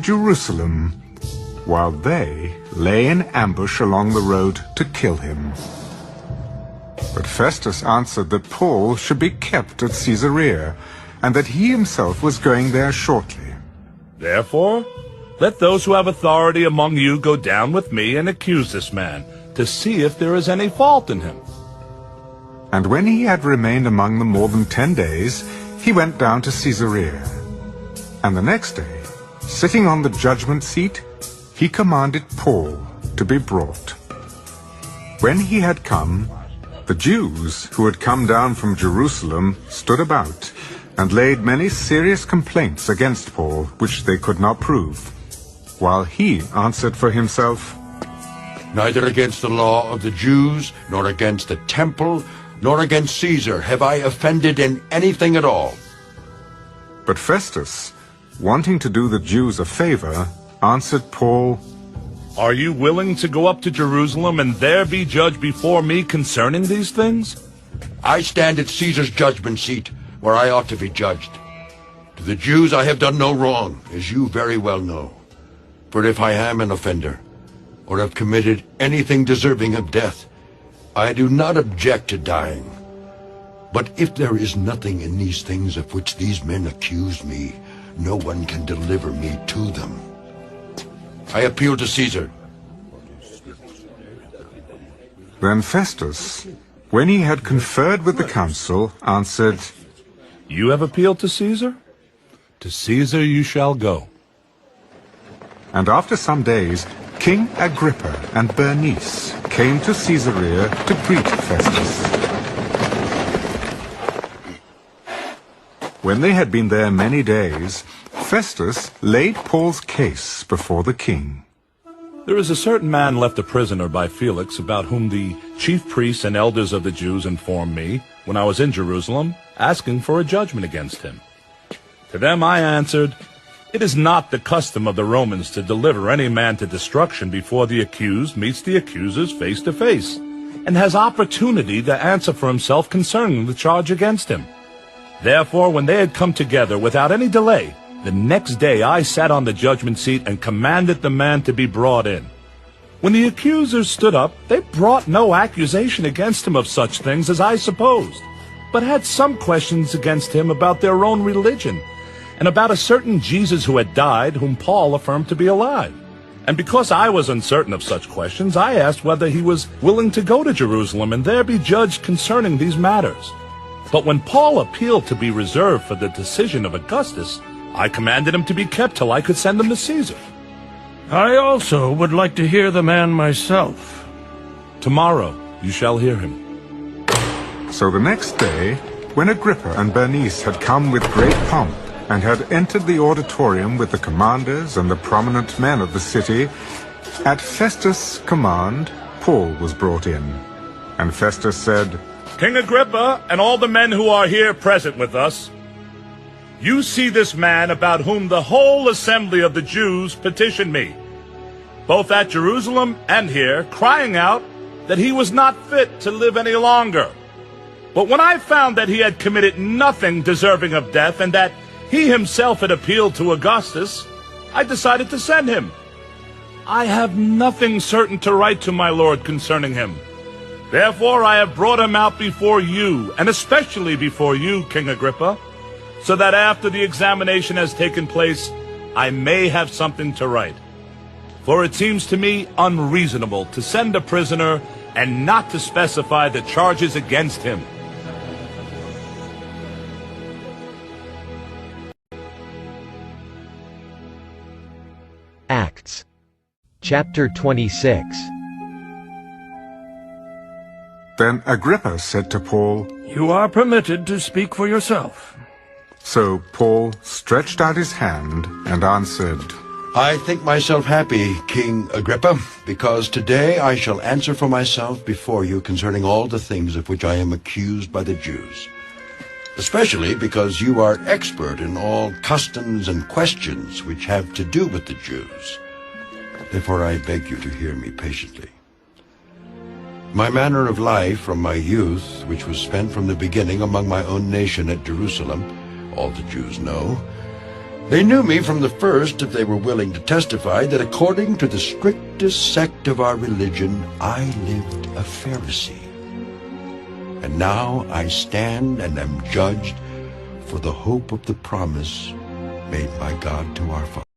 Jerusalem, while they lay in ambush along the road to kill him. But Festus answered that Paul should be kept at Caesarea, and that he himself was going there shortly. Therefore, let those who have authority among you go down with me and accuse this man, to see if there is any fault in him. And when he had remained among them more than 10 days, he went down to Caesarea. And the next day, sitting on the judgment seat, he commanded Paul to be brought. When he had come, the Jews who had come down from Jerusalem stood about, and laid many serious complaints against Paul, which they could not prove, while he answered for himself, Neither against the law of the Jews, nor against the temple, nor against Caesar have I offended in anything at all. But Festus, wanting to do the Jews a favor, answered Paul, Are you willing to go up to Jerusalem and there be judged before me concerning these things? I stand at Caesar's judgment seat, where I ought to be judged. To the Jews I have done no wrong, as you very well know. For if I am an offender, or have committed anything deserving of death, I do not object to dying. But if there is nothing in these things of which these men accuse me, no one can deliver me to them. I appeal to Caesar. Then Festus, when he had conferred with the council, answered, You have appealed to Caesar? To Caesar you shall go. And after some days, King Agrippa and Bernice came to Caesarea to greet Festus. When they had been there many days, Festus laid Paul's case before the king. There is a certain man left a prisoner by Felix, about whom the chief priests and elders of the Jews informed me, when I was in Jerusalem, asking for a judgment against him. To them I answered, It is not the custom of the Romans to deliver any man to destruction before the accused meets the accusers face to face, and has opportunity to answer for himself concerning the charge against him. Therefore, when they had come together without any delay, the next day I sat on the judgment seat and commanded the man to be brought in. When the accusers stood up, they brought no accusation against him of such things as I supposed, but had some questions against him about their own religion, and about a certain Jesus who had died, whom Paul affirmed to be alive. And because I was uncertain of such questions, I asked whether he was willing to go to Jerusalem and there be judged concerning these matters. But when Paul appealed to be reserved for the decision of Augustus, I commanded him to be kept till I could send him to Caesar. I also would like to hear the man myself. Tomorrow you shall hear him. So the next day, when Agrippa and Bernice had come with great pomp, and had entered the auditorium with the commanders and the prominent men of the city, at Festus' command, Paul was brought in. And Festus said, King Agrippa and all the men who are here present with us, you see this man about whom the whole assembly of the Jews petitioned me, both at Jerusalem and here, crying out that he was not fit to live any longer. But when I found that he had committed nothing deserving of death, and that he himself had appealed to Augustus, I decided to send him. I have nothing certain to write to my lord concerning him. Therefore I have brought him out before you, and especially before you, King Agrippa, so that after the examination has taken place, I may have something to write. For it seems to me unreasonable to send a prisoner and not to specify the charges against him. Acts. Chapter 26. Then Agrippa said to Paul, You are permitted to speak for yourself. So Paul stretched out his hand and answered, I think myself happy, King Agrippa, because today I shall answer for myself before you concerning all the things of which I am accused by the Jews, especially because you are expert in all customs and questions which have to do with the Jews. Therefore I beg you to hear me patiently. My manner of life from my youth, which was spent from the beginning among my own nation at Jerusalem, all the Jews know, They knew me from the first if they were willing to testify that according to the strictest sect of our religion, I lived a Pharisee. And now I stand and am judged for the hope of the promise made by God to our fathers.